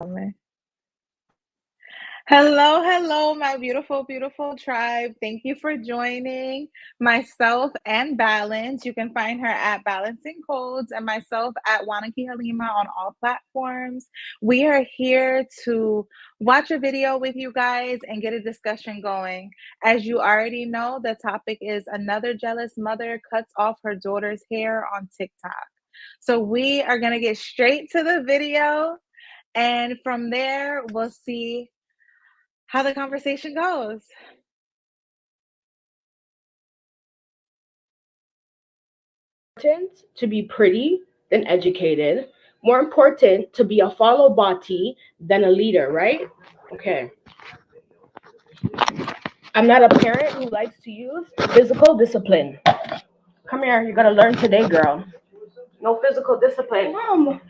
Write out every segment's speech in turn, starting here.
Hello, hello, my beautiful, beautiful tribe. Thank you for joining myself and Balance. You can find her at Balancing Codes and myself at Wanaki Halima on all platforms. We are here to watch a video with you guys and get a discussion going. As you already know, the topic is another jealous mother cuts off her daughter's hair on TikTok. So we are going to get straight to the video. And from there, we'll see how the conversation goes. Important to be pretty than educated. More important to be a follow body than a leader, right? Okay. I'm not a parent who likes to use physical discipline. Come here, you gotta learn today, girl. No physical discipline. Mom,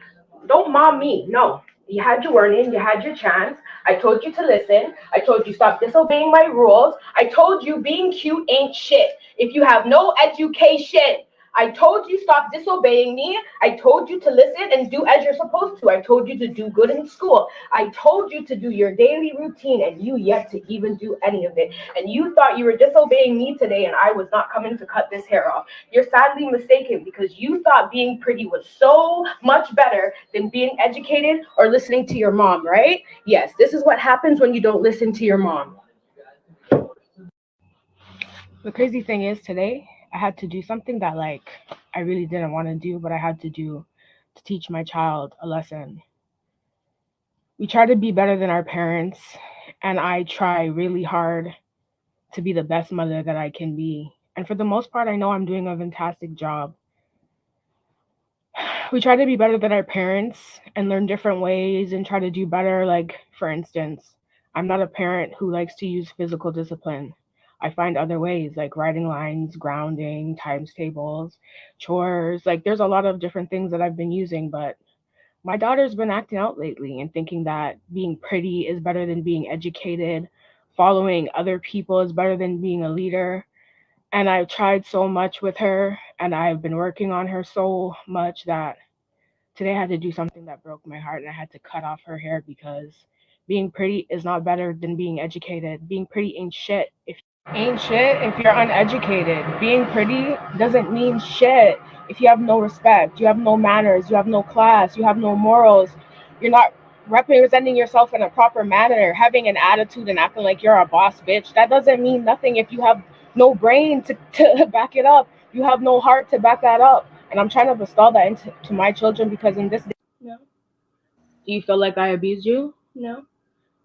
don't mom me. No. You had your warning, you had your chance. I told you to listen. I told you stop disobeying my rules. I told you being cute ain't shit. If you have no education, I told you stop disobeying me. I told you to listen and do as you're supposed to. I told you to do good in school. I told you to do your daily routine and you yet to even do any of it. And you thought you were disobeying me today and I was not coming to cut this hair off. You're sadly mistaken because you thought being pretty was so much better than being educated or listening to your mom, right? Yes, this is what happens when you don't listen to your mom. The crazy thing is today, I had to do something that I really didn't want to do, but I had to do to teach my child a lesson. We try to be better than our parents, and I try really hard to be the best mother that I can be. And for the most part, I know I'm doing a fantastic job. We try to be better than our parents and learn different ways and try to do better. Like, for instance, I'm not a parent who likes to use physical discipline. I find other ways like writing lines, grounding, times tables, chores. Like, there's a lot of different things that I've been using, but my daughter's been acting out lately and thinking that being pretty is better than being educated, following other people is better than being a leader. And I've tried so much with her and I've been working on her so much that today I had to do something that broke my heart and I had to cut off her hair because being pretty is not better than being educated. Being pretty ain't shit if you're uneducated. Being pretty doesn't mean shit if you have no respect, you have no manners, you have no class, you have no morals, you're not representing yourself in a proper manner, having an attitude and acting like you're a boss bitch. That doesn't mean nothing if you have no brain to back it up. You have no heart to back that up. And I'm trying to bestow that into to my children because in this day. No. Do you feel like I abused you? No.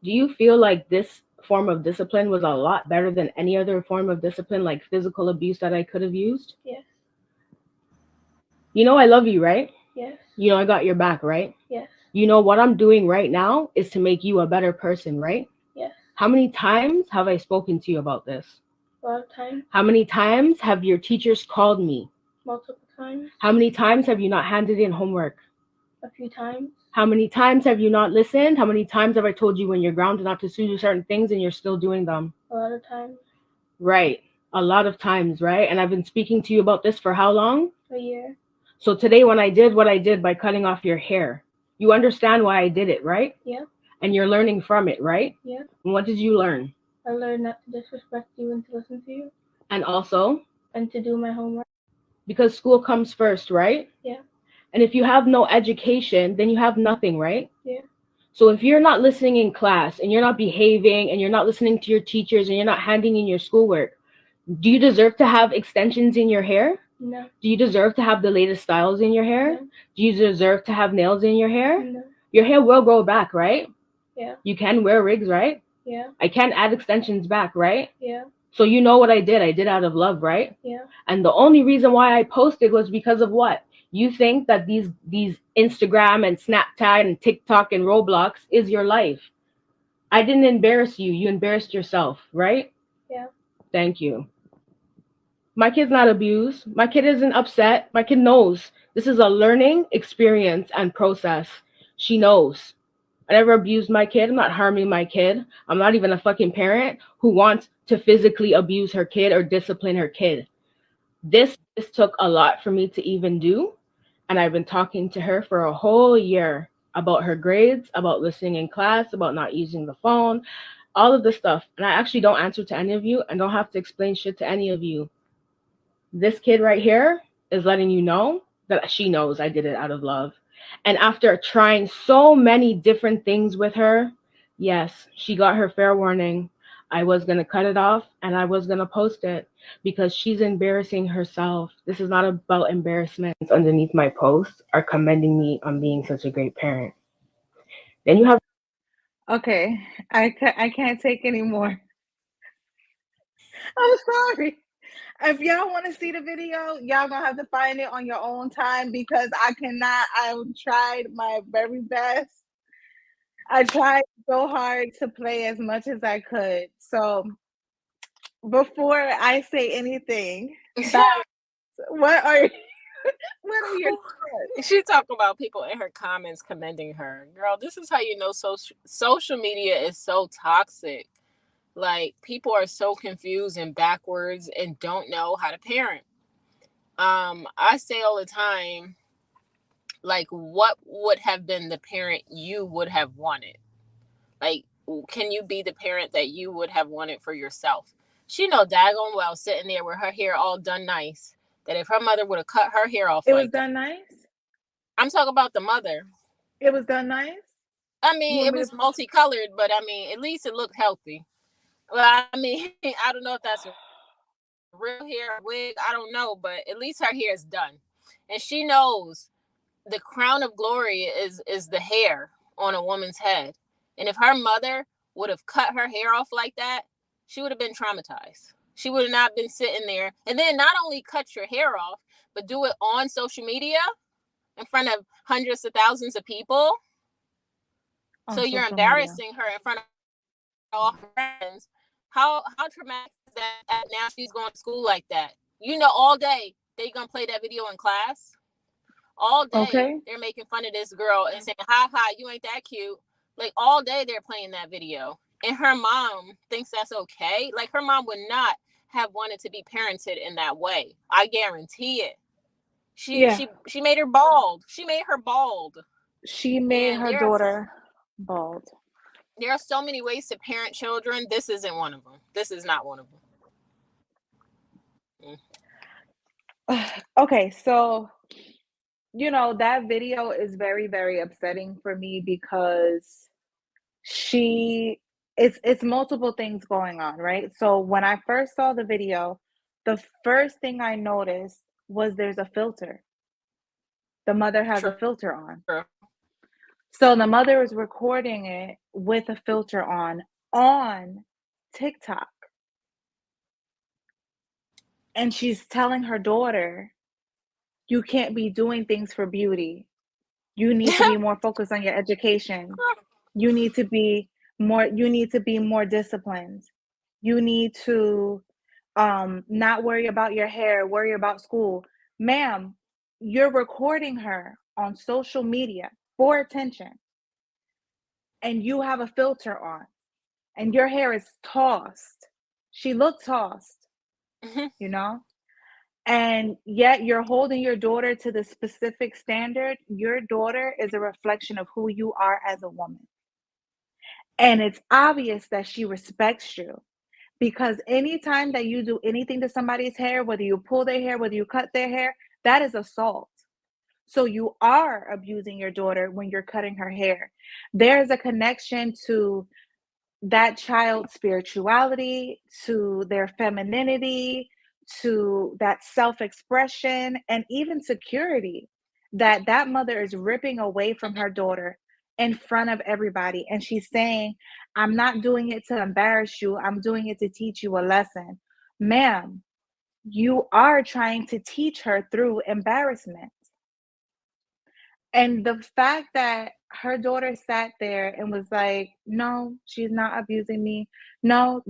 Do you feel like this form of discipline was a lot better than any other form of discipline, like physical abuse that I could have used? Yes. You know I love you, right? Yes. You know I got your back, right? Yes. You know what I'm doing right now is to make you a better person, right? Yes. How many times have I spoken to you about this? A lot of times. How many times have your teachers called me? Multiple times. How many times have you not handed in homework? A few times. How many times have you not listened? How many times have I told you when you're grounded not to do certain things and you're still doing them? A lot of times. Right. A lot of times, right? And I've been speaking to you about this for how long? A year. So today when I did what I did by cutting off your hair, you understand why I did it, right? Yeah. And you're learning from it, right? Yeah. And what did you learn? I learned not to disrespect you and to listen to you. And also? And to do my homework. Because school comes first, right? Yeah. And if you have no education, then you have nothing, right? Yeah. So if you're not listening in class and you're not behaving and you're not listening to your teachers and you're not handing in your schoolwork, do you deserve to have extensions in your hair? No. Do you deserve to have the latest styles in your hair? No. Do you deserve to have nails in your hair? No. Your hair will grow back, right? Yeah. You can wear wigs, right? Yeah. I can add extensions back, right? Yeah. So you know what I did. I did out of love, right? Yeah. And the only reason why I posted was because of what? You think that these Instagram and Snapchat and TikTok and Roblox is your life. I didn't embarrass you. You embarrassed yourself, right? Yeah. Thank you. My kid's not abused. My kid isn't upset. My kid knows this is a learning experience and process. She knows. I never abused my kid. I'm not harming my kid. I'm not even a fucking parent who wants to physically abuse her kid or discipline her kid. This took a lot for me to even do. And I've been talking to her for a whole year. about her grades, about listening in class, about not using the phone, all of this stuff. And I actually don't answer to any of you and don't have to explain shit to any of you. This kid right here is letting you know that she knows I did it out of love. And after trying so many different things with her, yes, she got her fair warning. I was going to cut it off and I was going to post it because she's embarrassing herself. This is not about embarrassments underneath my posts or commending me on being such a great parent. Then you have. Okay, I can't take anymore. I'm sorry. If y'all want to see the video, y'all gonna have to find it on your own time because I cannot. I tried my very best. I tried so hard to play as much as I could. So before I say anything, what are what are your thoughts? She talking about people in her comments commending her. Girl, this is how you know social media is so toxic. Like, people are so confused and backwards and don't know how to parent. I say all the time, like, what would have been the parent you would have wanted? Like, can you be the parent that you would have wanted for yourself? She know daggone well, sitting there with her hair all done nice, that if her mother would have cut her hair off It was like that. done nice. I'm talking about the mother. It was done nice. I mean, it was multicolored, but I mean, at least it looked healthy. Well, I mean, I don't know if that's real hair, wig, I don't know, but at least her hair is done. And she knows the crown of glory is the hair on a woman's head. And if her mother would have cut her hair off like that, she would have been traumatized. She would have not been sitting there. And then not only cut your hair off, but do it on social media in front of hundreds of thousands of people. So you're embarrassing her in front of all her friends. How traumatic is that? Now she's going to school like that. You know, all day they gonna play that video in class. All day they're making fun of this girl and saying, "Ha ha, you ain't that cute." Like, all day they're playing that video, and her mom thinks that's okay. Like, her mom would not have wanted to be parented in that way. I guarantee it. She made her bald. She made her bald. She made her daughter bald. There are so many ways to parent children. This isn't one of them. This is not one of them. Okay, so, you know, that video is very, very upsetting for me because it's multiple things going on, right? So when I first saw the video, the first thing I noticed was there's a filter. The mother has a filter on. So the mother is recording it with a filter on TikTok. And she's telling her daughter, you can't be doing things for beauty. You need to be more focused on your education. You need to be more disciplined. You need to not worry about your hair, worry about school. Ma'am, you're recording her on social media for attention. And you have a filter on. And your hair is tossed. She looked tossed, you know? And yet you're holding your daughter to the specific standard. Your daughter is a reflection of who you are as a woman. And it's obvious that she respects you, because anytime that you do anything to somebody's hair, whether you pull their hair, whether you cut their hair, that is assault. So you are abusing your daughter when you're cutting her hair. There's a connection to that child's spirituality, to their femininity, to that self-expression, and even security that that mother is ripping away from her daughter in front of everybody. And she's saying, I'm not doing it to embarrass you. I'm doing it to teach you a lesson. Ma'am, you are trying to teach her through embarrassment. And the fact that her daughter sat there and was like, no, she's not abusing me. No,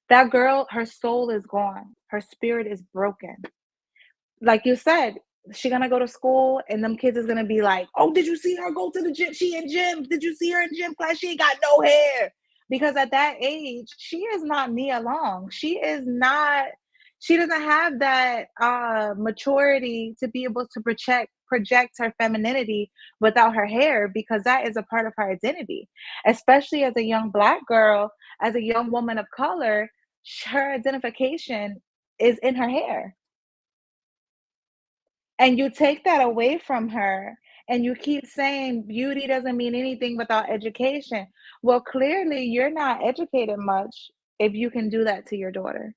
that girl, her soul is gone. Her spirit is broken. Like you said, she's gonna go to school and them kids is gonna be like, oh, did you see her go to the gym? She in gym. Did you see her in gym class? She ain't got no hair. Because at that age, she is not Nia Long. She doesn't have that maturity to be able to project her femininity without her hair, because that is a part of her identity, especially as a young Black girl, as a young woman of color. Her identification is in her hair, and you take that away from her, and you keep saying beauty doesn't mean anything without education. Well, clearly you're not educated much if you can do that to your daughter.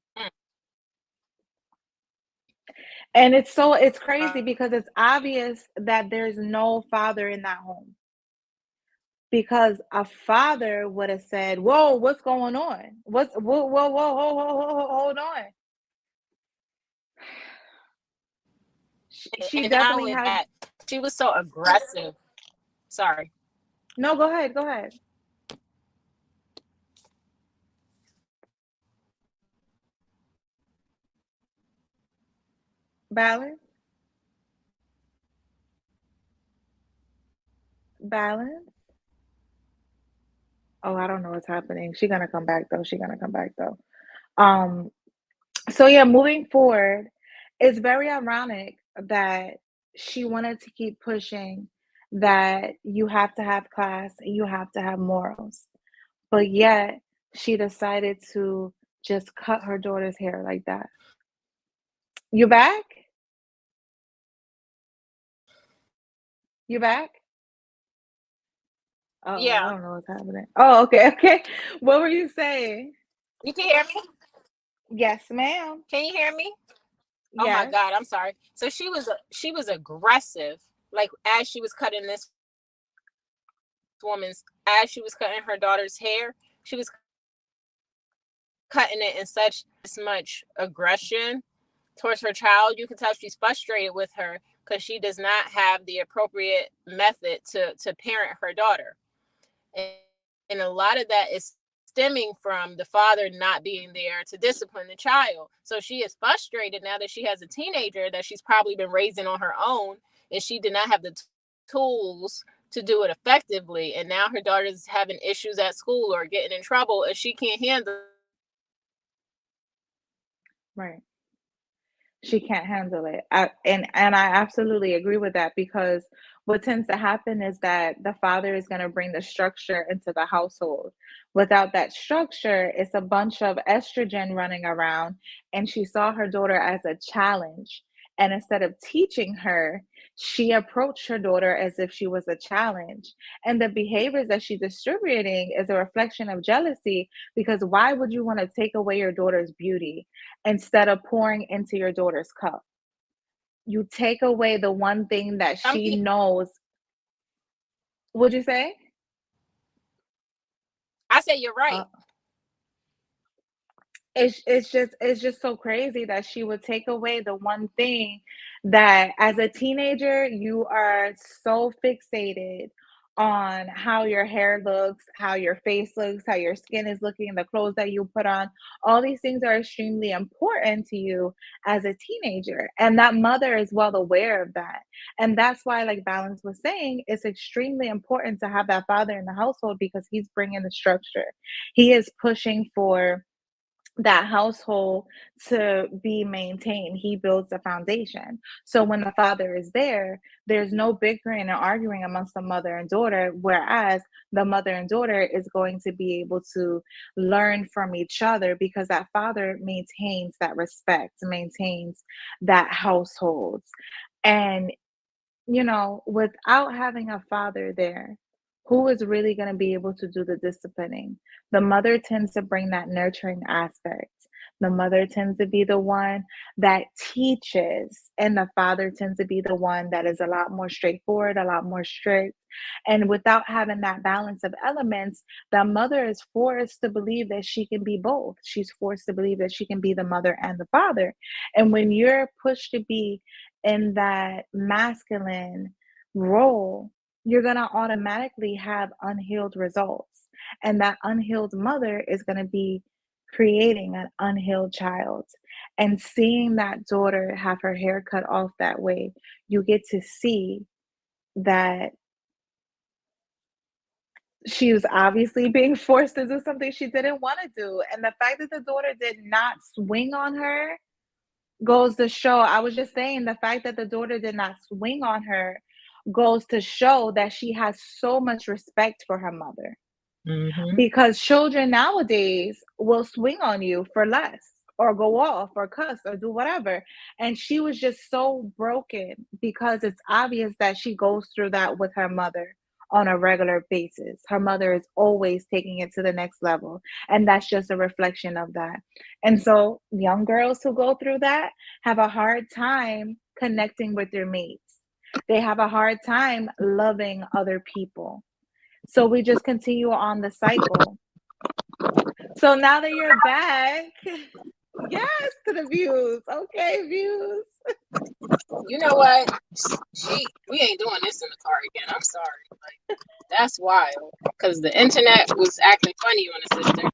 And it's crazy because it's obvious that there's no father in that home, because a father would have said, whoa, what's going on? Whoa, hold on. She And not definitely only has. that, she was so aggressive. Sorry. No, go ahead. Balance. Oh, I don't know what's happening. She's gonna come back though. Um, so yeah, moving forward, it's very ironic that she wanted to keep pushing that you have to have class, you have to have morals, but yet she decided to just cut her daughter's hair like that. You back? You back? Oh, I Yeah. don't know what's happening. Oh, okay. What were you saying? You can hear me? Yes, ma'am. Can you hear me? Oh my Yes. God, I'm sorry. So she was aggressive, like as she was cutting this woman's, as she was cutting her daughter's hair, she was cutting it in such much aggression towards her child. You can tell she's frustrated with her because she does not have the appropriate method to parent her daughter. And a lot of that is stemming from the father not being there to discipline the child. So she is frustrated now that she has a teenager that she's probably been raising on her own, and she did not have the tools to do it effectively. And now her daughter's having issues at school or getting in trouble, and she can't handle. Right. She can't handle it. And I absolutely agree with that, because what tends to happen is that the father is going to bring the structure into the household. Without that structure, it's a bunch of estrogen running around, and she saw her daughter as a challenge. And instead of teaching her, she approached her daughter as if she was a challenge. And the behaviors that she's distributing is a reflection of jealousy, because why would you want to take away your daughter's beauty instead of pouring into your daughter's cup? You take away the one thing that she knows. Would you say? I say you're right. It's just so crazy that she would take away the one thing that as a teenager you are so fixated on how your hair looks, how your face looks, how your skin is looking, the clothes that you put on. All these things are extremely important to you as a teenager. And that mother is well aware of that. And that's why, like Balance was saying, it's extremely important to have that father in the household, because he's bringing the structure. He is pushing for that household to be maintained. He builds the foundation. So when the father is there, there's no bickering and arguing amongst the mother and daughter, whereas the mother and daughter is going to be able to learn from each other, because that father maintains that respect, maintains that household. And without having a father there, who is really going to be able to do the disciplining? The mother tends to bring that nurturing aspect. The mother tends to be the one that teaches, and the father tends to be the one that is a lot more straightforward, a lot more strict. And without having that balance of elements, the mother is forced to believe that she can be both. She's forced to believe that she can be the mother and the father. And when you're pushed to be in that masculine role, you're going to automatically have unhealed results. And that unhealed mother is going to be creating an unhealed child. And seeing that daughter have her hair cut off that way, you get to see that she was obviously being forced to do something she didn't want to do. And the fact that the daughter did not swing on her, goes to show, I was just saying, the fact that the daughter did not swing on her goes to show that she has so much respect for her mother. Mm-hmm. Because children nowadays will swing on you for less or go off or cuss or do whatever. And she was just so broken because it's obvious that she goes through that with her mother on a regular basis. Her mother is always taking it to the next level. And that's just a reflection of that. And so young girls who go through that have a hard time connecting with their mates. They have a hard time loving other people. So we just continue on the cycle. So now that you're back, yes to the views. Okay, views. You know what? We ain't doing this in the car again. I'm sorry. Like, that's wild. Because the internet was acting funny on the sister.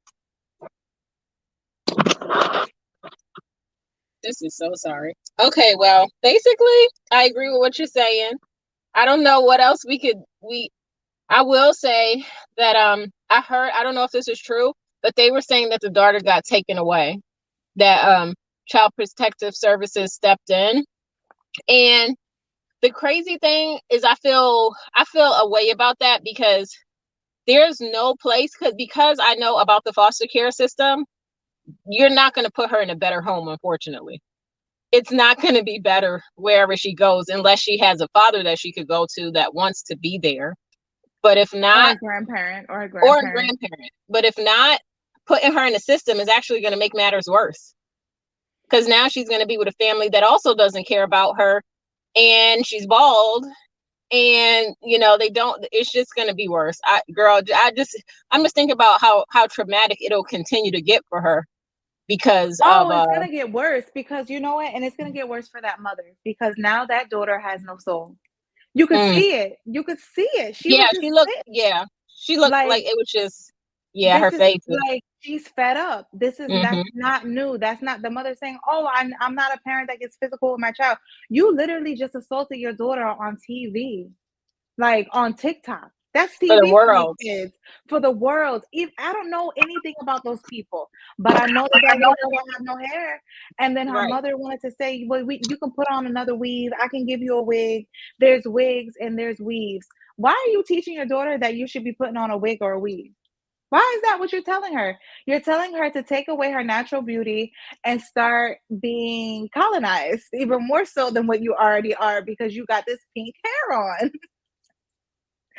This is so sorry. Okay, well, basically, I agree with what you're saying. I don't know what else I will say that I heard, I don't know if this is true, but they were saying that the daughter got taken away, that Child Protective Services stepped in. And the crazy thing is I feel a way about that because there's no place, because I know about the foster care system, you're not going to put her in a better home, unfortunately. It's not going to be better wherever she goes unless she has a father that she could go to that wants to be there. But if not, or a grandparent. But if not, putting her in the system is actually going to make matters worse. Because now she's going to be with a family that also doesn't care about her, and she's bald, and they don't. It's just going to be worse. I'm just thinking about how traumatic it'll continue to get for her because it's going to get worse because you know what, and it's going to get worse for that mother because now that daughter has no soul. You could see it. You could see it. She looked like it was just, her face. Like she's fed up. That's not new. That's not the mother saying, "Oh, I'm not a parent that gets physical with my child." You literally just assaulted your daughter on TV, like on TikTok. That's TV for the world. Kids, for the world. I don't know anything about those people, but I know that girl don't have no hair. And then her mother wanted to say, "Well, you can put on another weave. I can give you a wig. There's wigs and there's weaves." Why are you teaching your daughter that you should be putting on a wig or a weave? Why is that what you're telling her? You're telling her to take away her natural beauty and start being colonized even more so than what you already are because you got this pink hair on.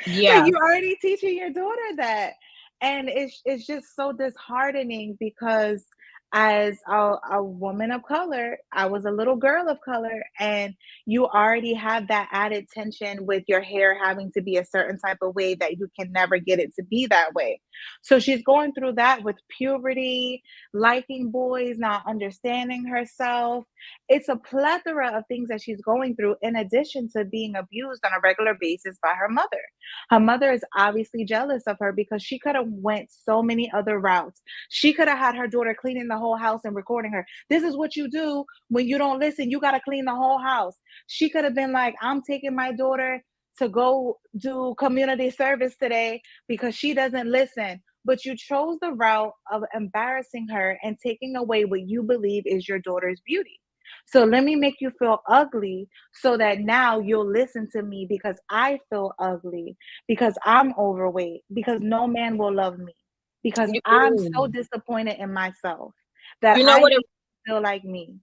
Yeah. Like you're already teaching your daughter that. And it's just so disheartening because as a woman of color, I was a little girl of color, and you already have that added tension with your hair having to be a certain type of way that you can never get it to be that way. So she's going through that with puberty, liking boys, not understanding herself. It's a plethora of things that she's going through in addition to being abused on a regular basis by her mother. Her mother is obviously jealous of her because she could have went so many other routes. She could have had her daughter cleaning the whole house and recording her. This is what you do when you don't listen. You got to clean the whole house. She could have been like, I'm taking my daughter to go do community service today because she doesn't listen. But you chose the route of embarrassing her and taking away what you believe is your daughter's beauty. So let me make you feel ugly so that now you'll listen to me because I feel ugly, because I'm overweight, because no man will love me, because I'm so disappointed in myself that I need to feel like me.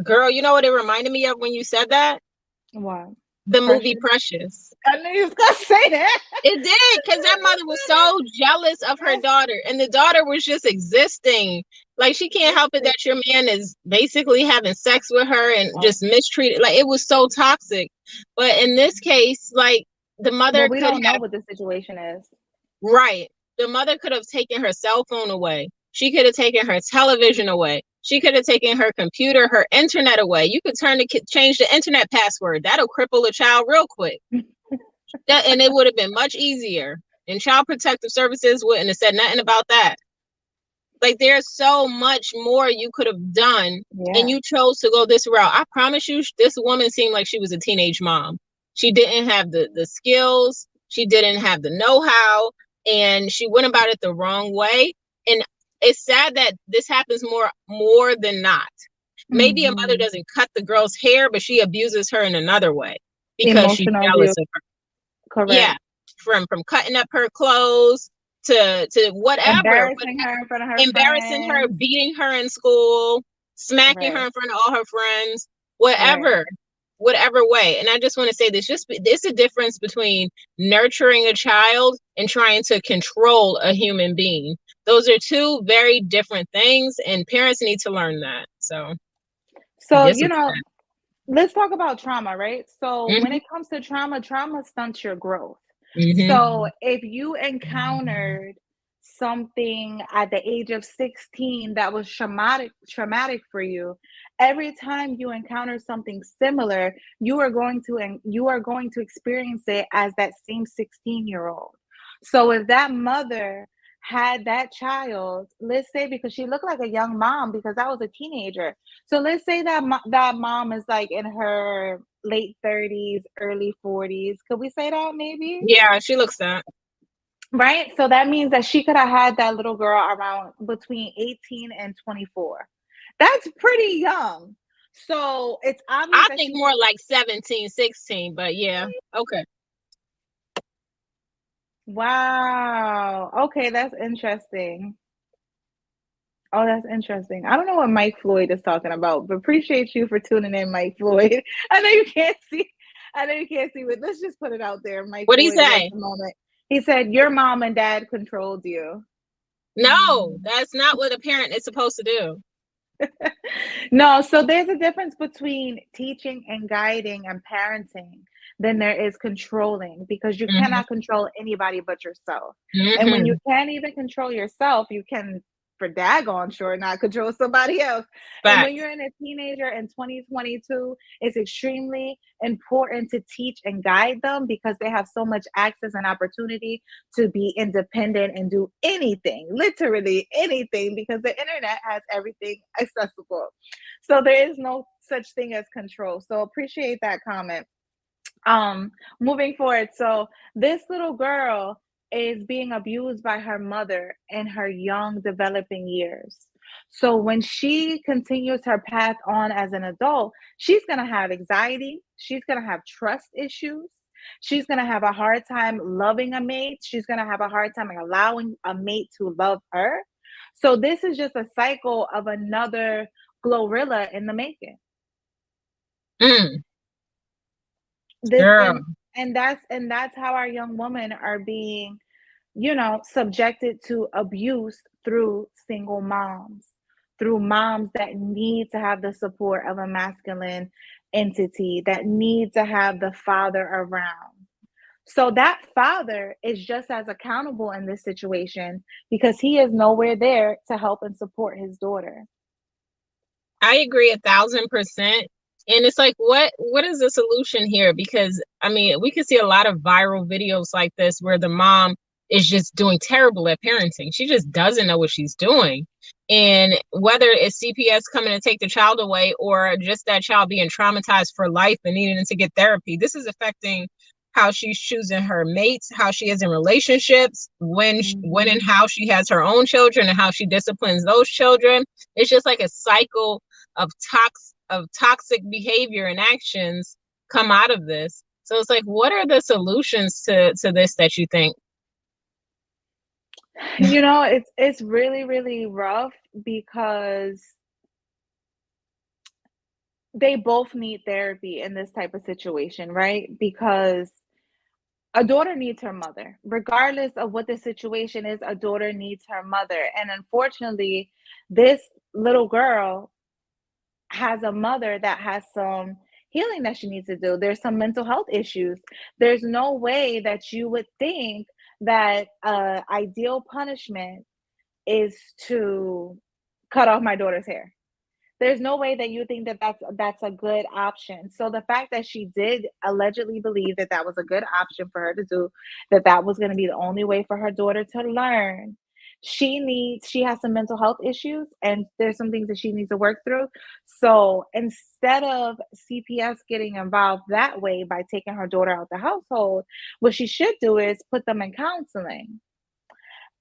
Girl, you know what it reminded me of when you said that? What? The movie Precious. I knew you was gonna say that. It did, because that mother was so jealous of her daughter, and the daughter was just existing. Like, she can't help it that your man is basically having sex with her and just mistreated. Like, it was so toxic. But in this case, like, the mother we don't know what the situation is. Right. The mother could have taken her cell phone away. She could have taken her television away. She could have taken her computer, her internet away. You could change the internet password. That'll cripple a child real quick. And it would have been much easier. And Child Protective Services wouldn't have said nothing about that. Like, there's so much more you could have done, and you chose to go this route. I promise you, this woman seemed like she was a teenage mom. She didn't have the skills. She didn't have the know-how, and she went about it the wrong way. And it's sad that this happens more than not. Maybe a mother doesn't cut the girl's hair, but she abuses her in another way because she's Emotional jealous abuse. of her. Correct. Yeah, from cutting up her clothes to whatever, embarrassing her in front of her embarrassing her, friends. beating her in school, smacking her in front of all her friends, whatever way. And I just want to say this, there's a difference between nurturing a child and trying to control a human being. Those are two very different things, and parents need to learn that. So you know, let's talk about trauma, right? So when it comes to trauma stunts your growth. So if you encountered something at the age of 16 that was traumatic for you, every time you encounter something similar, you are going to experience it as that same 16-year-old. So if that mother had that child, let's say, because she looked like a young mom because I was a teenager. So let's say that that mom is like in her late 30s, early 40s. Could we say that maybe? Yeah, she looks that. Right? So that means that she could have had that little girl around between 18 and 24. That's pretty young. So it's obvious. I think more like 17, 16, but yeah. Okay. Wow. Okay, that's interesting. Oh, that's interesting. I don't know what Mike Floyd is talking about, but appreciate you for tuning in, Mike Floyd. I know you can't see. I know you can't see, but let's just put it out there. Mike What'd he Floyd say? at the moment. He said your mom and dad controlled you. No, that's not what a parent is supposed to do. No, so there's a difference between teaching and guiding and parenting than there is controlling, because you cannot control anybody but yourself. And when you can't even control yourself, you can for daggone sure not control somebody else. Fact. And when you're in a teenager in 2022, it's extremely important to teach and guide them because they have so much access and opportunity to be independent and do anything, literally anything, because the internet has everything accessible. So there is no such thing as control. So appreciate that comment. Moving forward, so this little girl is being abused by her mother in her young developing years. So when she continues her path on as an adult, she's going to have anxiety, she's going to have trust issues, she's going to have a hard time loving a mate, she's going to have a hard time allowing a mate to love her. So this is just a cycle of another Glorilla in the making. And that's how our young women are being, subjected to abuse through single moms, through moms that need to have the support of a masculine entity, that need to have the father around. So that father is just as accountable in this situation because he is nowhere there to help and support his daughter. I agree 1,000%. And it's like, what is the solution here? Because I mean, we can see a lot of viral videos like this where the mom is just doing terrible at parenting. She just doesn't know what she's doing. And whether it's CPS coming to take the child away or just that child being traumatized for life and needing to get therapy, this is affecting how she's choosing her mates, how she is in relationships, when and how she has her own children and how she disciplines those children. It's just like a cycle of toxic behavior and actions come out of this. So it's like, what are the solutions to this that you think? It's really, really rough because they both need therapy in this type of situation, right? Because a daughter needs her mother. Regardless of what the situation is, a daughter needs her mother. And unfortunately, this little girl has a mother that has some healing that she needs to do. There's some mental health issues. There's no way that you would think that ideal punishment is to cut off my daughter's hair. There's no way that you think that that's a good option. So the fact that she did allegedly believe that that was a good option for her to do, that was going to be the only way for her daughter to learn. She has some mental health issues and there's some things that she needs to work through. So instead of CPS getting involved that way by taking her daughter out the household, what she should do is put them in counseling.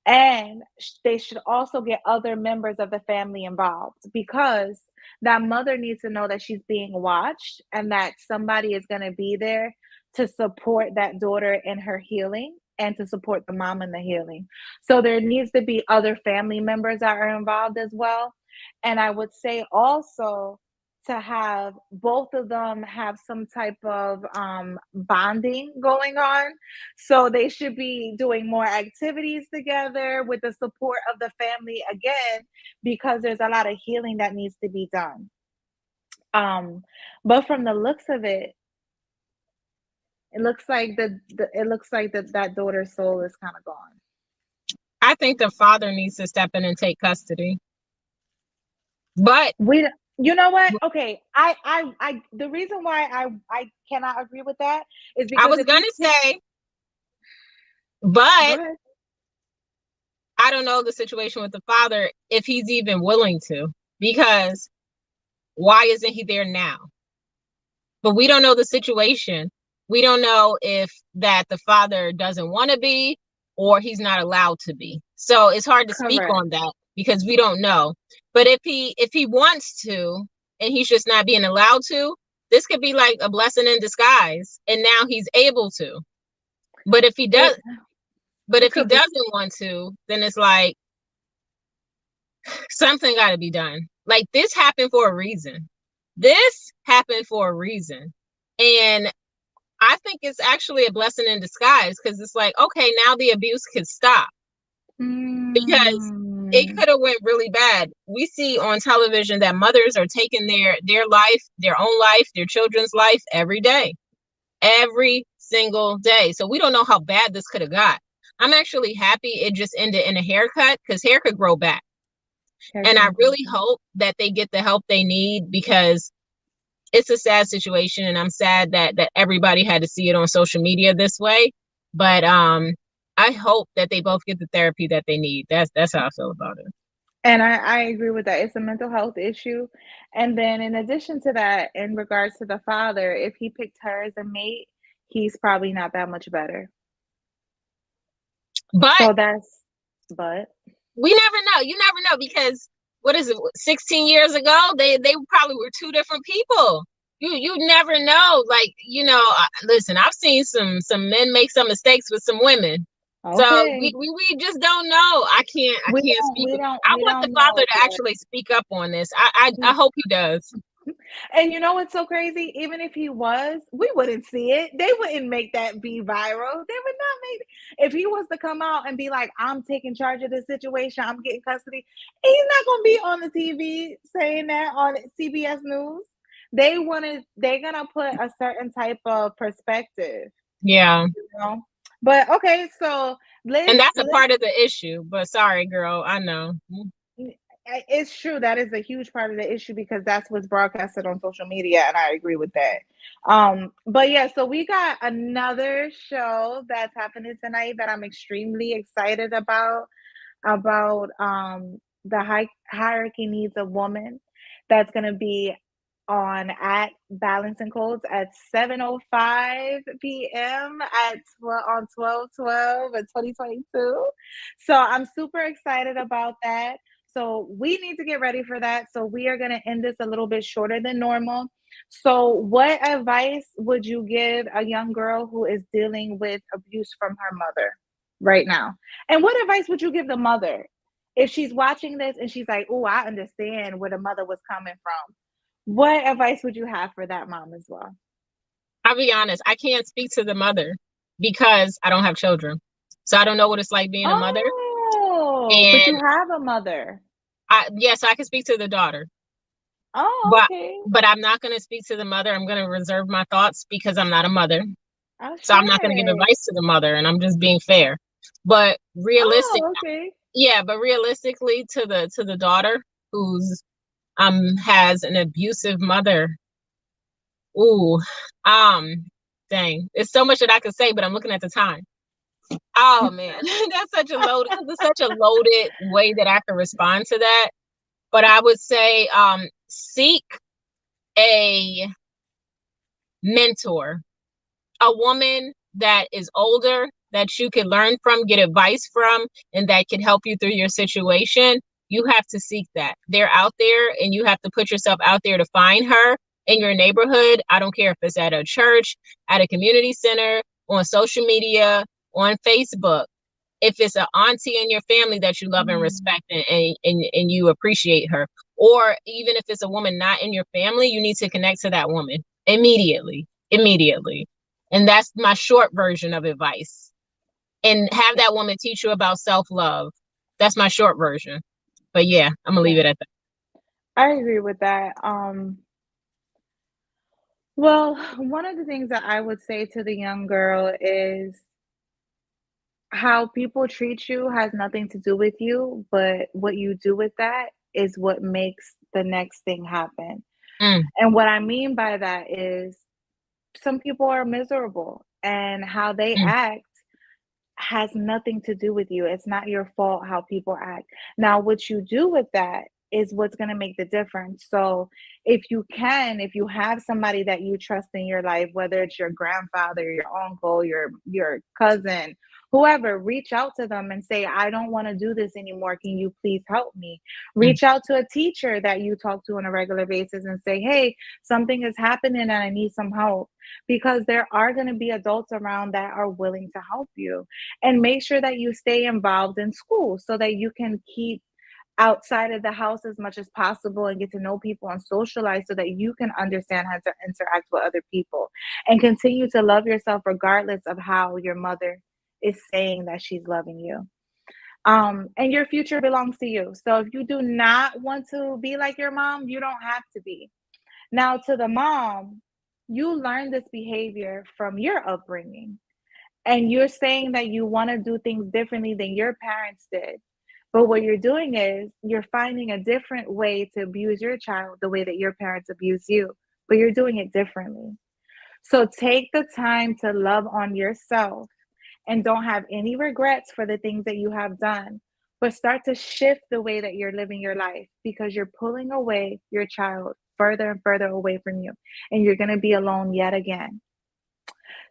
And they should also get other members of the family involved, because that mother needs to know that she's being watched and that somebody is going to be there to support that daughter in her healing and to support the mom in the healing. So there needs to be other family members that are involved as well. And I would say also to have both of them have some type of bonding going on. So they should be doing more activities together with the support of the family again, because there's a lot of healing that needs to be done. But from the looks of it, it looks like it looks like that daughter's soul is kind of gone. I think the father needs to step in and take custody. But you know what? Okay, I the reason why I cannot agree with that is because I was gonna say, but I don't know the situation with the father, if he's even willing to, because why isn't he there now? But we don't know the situation. We don't know if that the father doesn't want to be or he's not allowed to be. So it's hard to speak on that because we don't know. But if he wants to and he's just not being allowed to, this could be like a blessing in disguise. And now he's able to. But if he does, if he doesn't want to, then it's like something got to be done. Like, this happened for a reason. This happened for a reason. And I think it's actually a blessing in disguise, because it's like, okay, now the abuse could stop. Because it could have went really bad. We see on television that mothers are taking their life, their own life, their children's life every day. Every single day. So we don't know how bad this could have got. I'm actually happy it just ended in a haircut, because hair could grow back. And I really hope that they get the help they need, because it's a sad situation, and I'm sad that everybody had to see it on social media this way. But I hope that they both get the therapy that they need. That's how I feel about it. And I agree with that. It's a mental health issue. And then in addition to that, in regards to the father, if he picked her as a mate, he's probably not that much better. But we never know. You never know, because what is it? 16 years ago, they probably were two different people. You never know. Like, listen, I've seen some men make some mistakes with some women. Okay. So we just don't know. I can't speak. I want the father to actually speak up on this. I hope he does. And you know what's so crazy? Even if he was, we wouldn't see it. They wouldn't make that be viral. They would not make it. If he was to come out and be like, I'm taking charge of this situation, I'm getting custody, he's not going to be on the TV saying that on CBS News. They're gonna put a certain type of perspective. Yeah. But okay, so and that's a part of the issue. But sorry, girl, I know. It's true. That is a huge part of the issue, because that's what's broadcasted on social media, and I agree with that. But yeah, so we got another show that's happening tonight that I'm extremely excited about the hierarchy needs a woman. That's going to be on at Balancing Codes at 7:05 p.m. on 12/12 in 2022. So I'm super excited about that. So we need to get ready for that. So we are going to end this a little bit shorter than normal. So what advice would you give a young girl who is dealing with abuse from her mother right now? And what advice would you give the mother if she's watching this and she's like, oh, I understand where the mother was coming from? What advice would you have for that mom as well? I'll be honest, I can't speak to the mother because I don't have children. So I don't know what it's like being a mother. But you have a mother. Yes, I can speak to the daughter. Okay. But I'm not going to speak to the mother. I'm going to reserve my thoughts because I'm not a mother. Okay. So I'm not going to give advice to the mother, and I'm just being fair. But realistically, realistically to the daughter who's has an abusive mother. Ooh, dang. It's so much that I could say, but I'm looking at the time. Oh man, that's such a loaded way that I can respond to that. But I would say seek a mentor, a woman that is older, that you could learn from, get advice from, and that could help you through your situation, you have to seek that. They're out there, and you have to put yourself out there to find her in your neighborhood. I don't care if it's at a church, at a community center, on social media, on Facebook. If it's an auntie in your family that you love and respect, and you appreciate her, or even if it's a woman not in your family, you need to connect to that woman immediately. And that's my short version of advice. And have that woman teach you about self-love. That's my short version. But yeah, I'm gonna leave it at that. I agree with that. Well, one of the things that I would say to the young girl is how people treat you has nothing to do with you, but what you do with that is what makes the next thing happen. And what I mean by that is some people are miserable, and how they act has nothing to do with you. It's not your fault how people act. Now, what you do with that is what's going to make the difference. So, if you have somebody that you trust in your life, whether it's your grandfather, your uncle, your cousin, whoever, reach out to them and say, I don't want to do this anymore. Can you please help me? Reach out to a teacher that you talk to on a regular basis and say, hey, something is happening and I need some help. Because there are going to be adults around that are willing to help you. And make sure that you stay involved in school so that you can keep outside of the house as much as possible and get to know people and socialize so that you can understand how to interact with other people, and continue to love yourself regardless of how your mother is saying that she's loving you. And your future belongs to you. So if you do not want to be like your mom, you don't have to be. Now, to the mom, you learned this behavior from your upbringing, and you're saying that you want to do things differently than your parents did. But what you're doing is you're finding a different way to abuse your child the way that your parents abuse you, but you're doing it differently. So take the time to love on yourself and don't have any regrets for the things that you have done, but start to shift the way that you're living your life, because you're pulling away your child further and further away from you, and you're going to be alone yet again.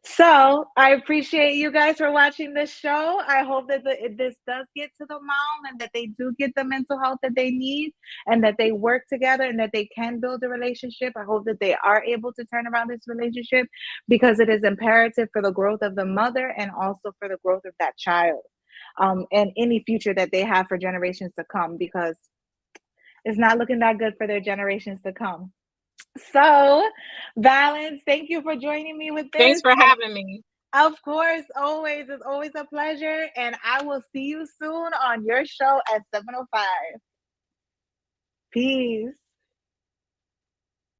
So I appreciate you guys for watching this show. I hope that this does get to the mom, and that they do get the mental health that they need, and that they work together, and that they can build a relationship. I hope that they are able to turn around this relationship, because it is imperative for the growth of the mother and also for the growth of that child, and any future that they have for generations to come, because it's not looking that good for their generations to come. So, Valence, thank you for joining me with this. Thanks for having me. Of course, always. It's always a pleasure. And I will see you soon on your show at 7:05. Peace.